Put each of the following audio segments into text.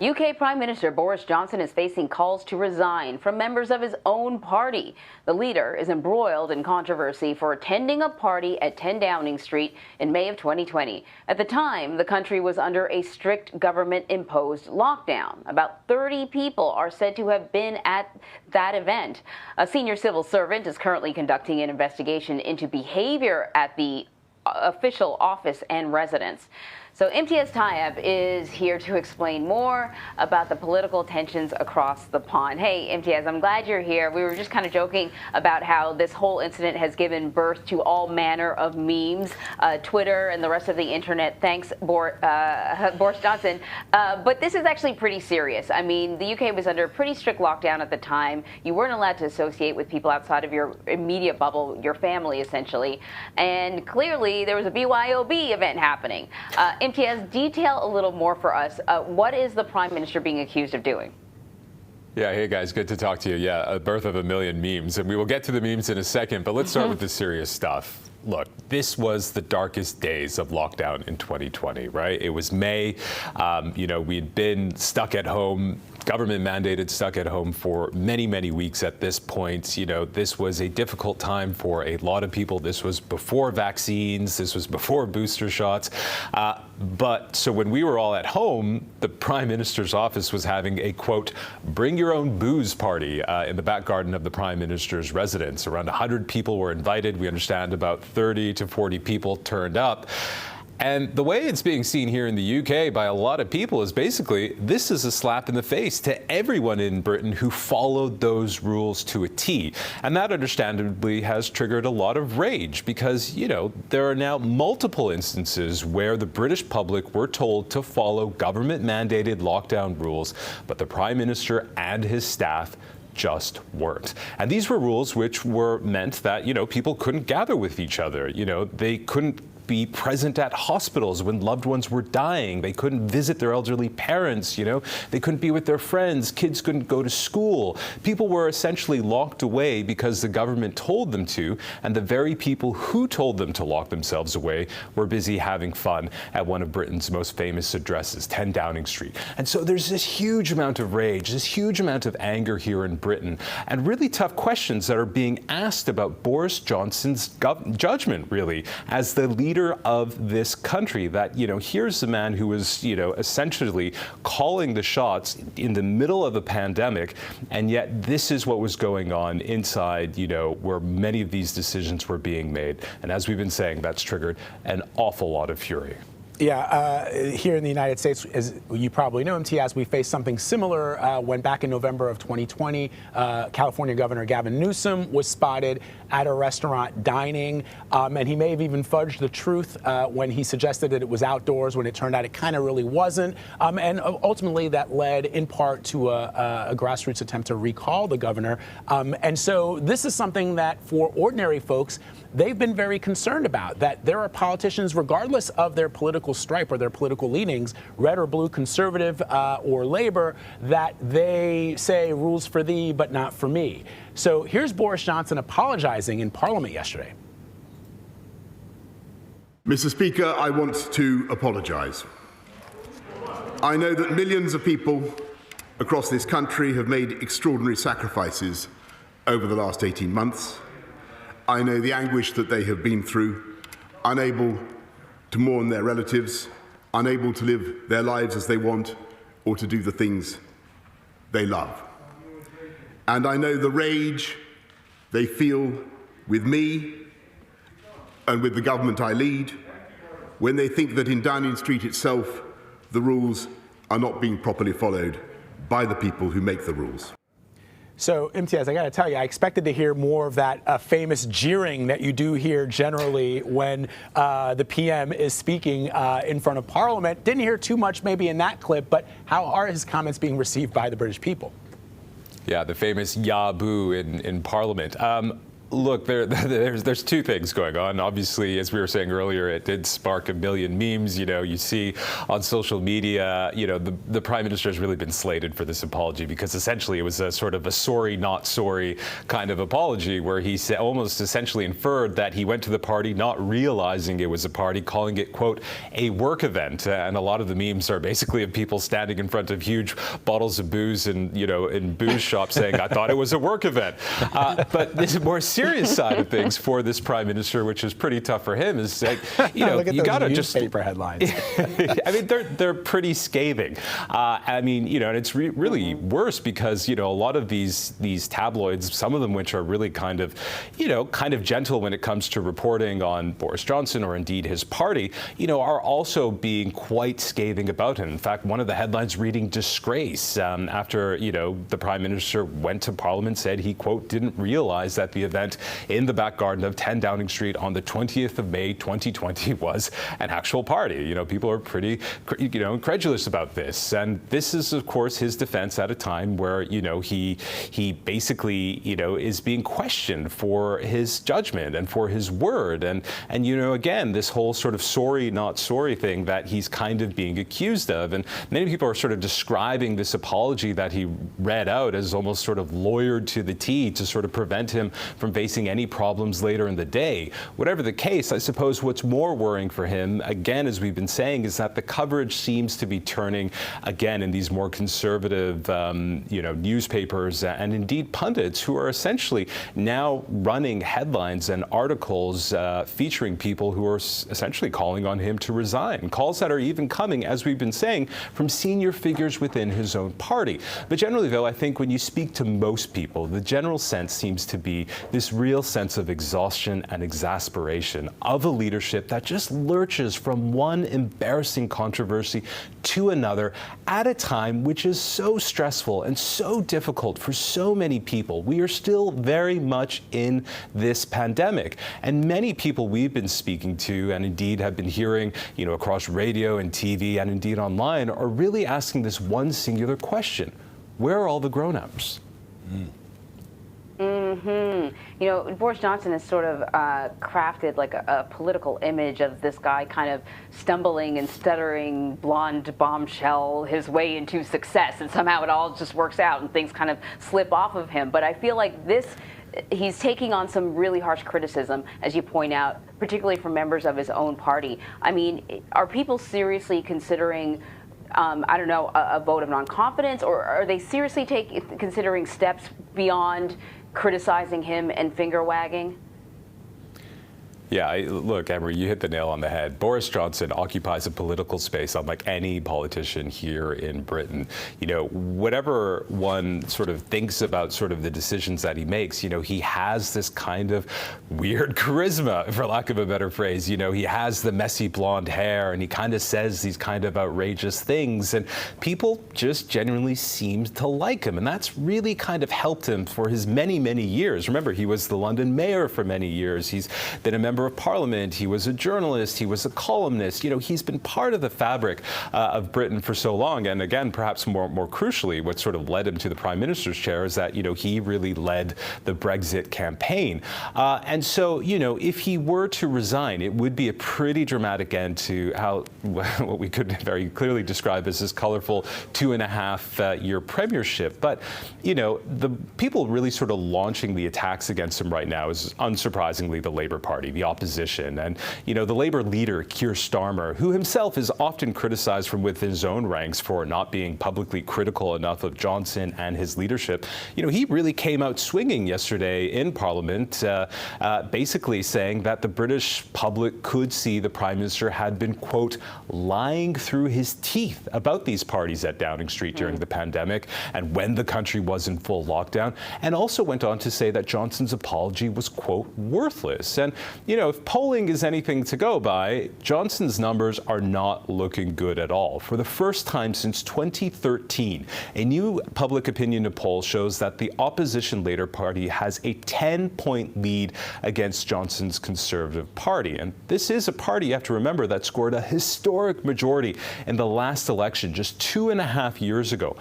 UK Prime Minister Boris Johnson is facing calls to resign from members of his own party. The leader is embroiled in controversy for attending a party at 10 Downing Street in May of 2020. At the time, the country was under a strict government-imposed lockdown. About 30 people are said to have been at that event. A senior civil servant is currently conducting an investigation into behavior at the official office and residence. So Imtiaz Tyab is here to explain more about the political tensions across the pond. Hey, Imtiaz, I'm glad you're here. We were just kind of joking about how this whole incident has given birth to all manner of memes, Twitter and the rest of the internet. Thanks, Boris Johnson. But this is actually pretty serious. I mean, the UK was under a pretty strict lockdown at the time. You weren't allowed to associate with people outside of your immediate bubble, your family, essentially. And clearly, there was a BYOB event happening. Imtiaz, detail a little more for us. What is the Prime Minister being accused of doing? Yeah, hey guys, good to talk to you. Yeah, a birth of a million memes, and we will get to the memes in a second, but let's start with the serious stuff. Look, this was the darkest days of lockdown in 2020, right? It was May. We'd been stuck at home, government mandated stuck at home for many, many weeks at this point. You know, this was a difficult time for a lot of people. This was before vaccines. This was before booster shots. So when we were all at home, the Prime Minister's office was having a, quote, bring your own booze party in the back garden of the Prime Minister's residence. Around 100 people were invited. We understand about 30 to 40 people turned up. And the way it's being seen here in the UK by a lot of people is basically this is a slap in the face to everyone in Britain who followed those rules to a T. And that understandably has triggered a lot of rage because, you know, there are now multiple instances where the British public were told to follow government-mandated lockdown rules, but the Prime Minister and his staff just weren't. And these were rules which were meant that, you know, people couldn't gather with each other. You know, they couldn't be present at hospitals when loved ones were dying. They couldn't visit their elderly parents, you know. They couldn't be with their friends. Kids couldn't go to school. People were essentially locked away because the government told them to, and the very people who told them to lock themselves away were busy having fun at one of Britain's most famous addresses, 10 Downing Street. And so there's this huge amount of rage, this huge amount of anger here in Britain, and really tough questions that are being asked about Boris Johnson's judgment, really, as the leader of this country. That, you know, here's the man who was, you know, essentially calling the shots in the middle of a pandemic, and yet this is what was going on inside, you know, where many of these decisions were being made. And as we've been saying, that's triggered an awful lot of fury. Yeah, here in the United States, as you probably know, Imtiaz, we faced something similar when back in November of 2020, California Governor Gavin Newsom was spotted at a restaurant dining, and he may have even fudged the truth when he suggested that it was outdoors, when it turned out it kind of really wasn't. And ultimately that led in part to a grassroots attempt to recall the governor. And so this is something that for ordinary folks, they've been very concerned about, that there are politicians, regardless of their political stripe or their political leanings, red or blue, conservative or labor, that they say rules for thee but not for me. So here's Boris Johnson apologizing in Parliament yesterday. Mr. Speaker, I want to apologise. I know that millions of people across this country have made extraordinary sacrifices over the last 18 months. I know the anguish that they have been through, unable to mourn their relatives, unable to live their lives as they want, or to do the things they love. And I know the rage they feel with me and with the government I lead when they think that in Downing Street itself, the rules are not being properly followed by the people who make the rules. So, Imtiaz, I got to tell you, I expected to hear more of that famous jeering that you do hear generally when the PM is speaking in front of Parliament. Didn't hear too much maybe in that clip, but how are his comments being received by the British people? Yeah, the famous "ya boo" in Parliament. Look, there's two things going on. Obviously, as we were saying earlier, it did spark a million memes. You know, you see on social media, you know, the Prime Minister has really been slated for this apology because essentially it was a sort of a sorry, not sorry kind of apology where he almost essentially inferred that he went to the party not realizing it was a party, calling it, quote, a work event. And a lot of the memes are basically of people standing in front of huge bottles of booze and, you know, in booze shops saying, I thought it was a work event. But this is more serious side of things for this Prime Minister, which is pretty tough for him, is that, you know, you got to just newspaper headlines. I mean, they're pretty scathing. I mean, you know, and it's really worse because, you know, a lot of these tabloids, some of them which are really kind of, you know, kind of gentle when it comes to reporting on Boris Johnson or indeed his party, you know, are also being quite scathing about him. In fact, one of the headlines reading disgrace after, you know, the Prime Minister went to Parliament, said he, quote, didn't realize that the event in the back garden of 10 Downing Street on the 20th of May 2020 was an actual party. You know, people are pretty, you know, incredulous about this. And this is, of course, his defense at a time where, you know, he basically, you know, is being questioned for his judgment and for his word. And you know, again, this whole sort of sorry, not sorry thing that he's kind of being accused of. And many people are sort of describing this apology that he read out as almost sort of lawyered to the T to sort of prevent him from facing any problems later in the day. Whatever the case, I suppose what's more worrying for him, again, as we've been saying, is that the coverage seems to be turning again in these more conservative, you know, newspapers and indeed pundits who are essentially now running headlines and articles featuring people who are essentially calling on him to resign. Calls that are even coming, as we've been saying, from senior figures within his own party. But generally, though, I think when you speak to most people, the general sense seems to be this real sense of exhaustion and exasperation of a leadership that just lurches from one embarrassing controversy to another at a time which is so stressful and so difficult for so many people. We are still very much in this pandemic, and many people we've been speaking to and indeed have been hearing, you know, across radio and TV and indeed online are really asking this one singular question: where are all the grown-ups? You know, Boris Johnson has sort of crafted like a political image of this guy kind of stumbling and stuttering blonde bombshell his way into success, and somehow it all just works out and things kind of slip off of him. But I feel like he's taking on some really harsh criticism, as you point out, particularly from members of his own party. I mean, are people seriously considering I don't know, a vote of non-confidence, or are they seriously considering steps beyond criticizing him and finger wagging? Yeah, look, Emery, you hit the nail on the head. Boris Johnson occupies a political space unlike any politician here in Britain. You know, whatever one sort of thinks about sort of the decisions that he makes, you know, he has this kind of weird charisma, for lack of a better phrase. You know, he has the messy blonde hair and he kind of says these kind of outrageous things, and people just genuinely seem to like him. And that's really kind of helped him for his many, many years. Remember, he was the London mayor for many years. He's been a member of Parliament. He was a journalist. He was a columnist. You know, he's been part of the fabric of Britain for so long. And again, perhaps more crucially, what sort of led him to the Prime Minister's chair is that, you know, he really led the Brexit campaign. And so, you know, if he were to resign, it would be a pretty dramatic end to how what we could very clearly describe as his colorful 2.5-year premiership. But, you know, the people really sort of launching the attacks against him right now is unsurprisingly the Labour Party, the opposition. And, you know, the Labour leader, Keir Starmer, who himself is often criticized from within his own ranks for not being publicly critical enough of Johnson and his leadership, you know, he really came out swinging yesterday in Parliament, basically saying that the British public could see the Prime Minister had been, quote, lying through his teeth about these parties at Downing Street during the pandemic and when the country was in full lockdown, and also went on to say that Johnson's apology was, quote, worthless. And, you know, if polling is anything to go by, Johnson's numbers are not looking good at all. For the first time since 2013, a new public opinion poll shows that the opposition Labour Party has a 10-point lead against Johnson's Conservative Party. And this is a party, you have to remember, that scored a historic majority in the last election just 2.5 years ago.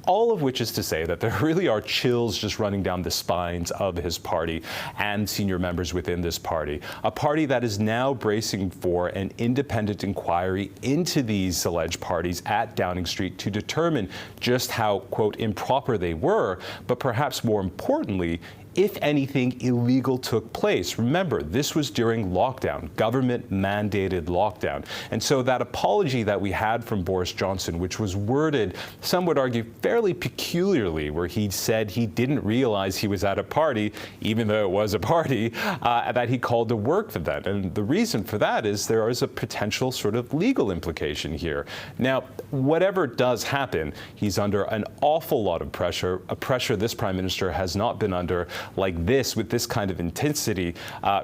All of which is to say that there really are chills just running down the spines of his party and senior members within this party. A party that is now bracing for an independent inquiry into these alleged parties at Downing Street to determine just how, quote, improper they were, but perhaps more importantly, if anything illegal took place. Remember, this was during lockdown, government-mandated lockdown. And so that apology that we had from Boris Johnson, which was worded, some would argue, fairly peculiarly, where he said he didn't realize he was at a party, even though it was a party, that he called to work for that. And the reason for that is there is a potential sort of legal implication here. Now, whatever does happen, he's under an awful lot of pressure, a pressure this Prime Minister has not been under like this, with this kind of intensity,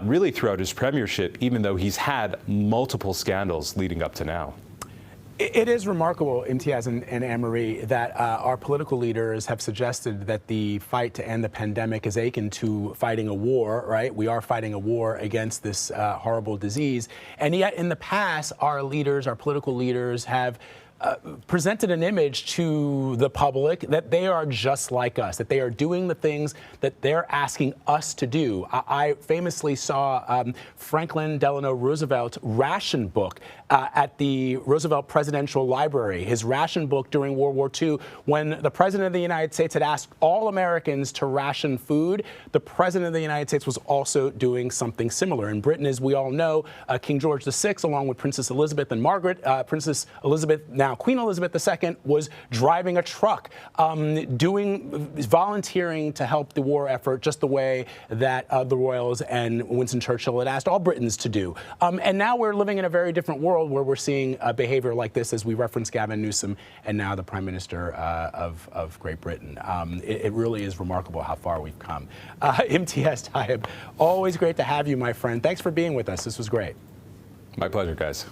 really throughout his premiership, even though he's had multiple scandals leading up to now. It is remarkable, Imtiaz and Anne-Marie, that our political leaders have suggested that the fight to end the pandemic is akin to fighting a war, right? We are fighting a war against this horrible disease. And yet in the past, our leaders, our political leaders have presented an image to the public that they are just like us, that they are doing the things that they're asking us to do. I famously saw Franklin Delano Roosevelt ration book at the Roosevelt Presidential Library, his ration book during World War II, when the President of the United States had asked all Americans to ration food. The President of the United States was also doing something similar. In Britain, as we all know, King George VI, along with Princess Elizabeth and Margaret, Princess Elizabeth, now Queen Elizabeth II, was driving a truck, volunteering to help the war effort, just the way that the royals and Winston Churchill had asked all Britons to do. And now we're living in a very different world where we're seeing behavior like this, as we referenced Gavin Newsom and now the Prime Minister of Great Britain. It really is remarkable how far we've come. Imtiaz Tyab, always great to have you, my friend. Thanks for being with us. This was great. My pleasure, guys.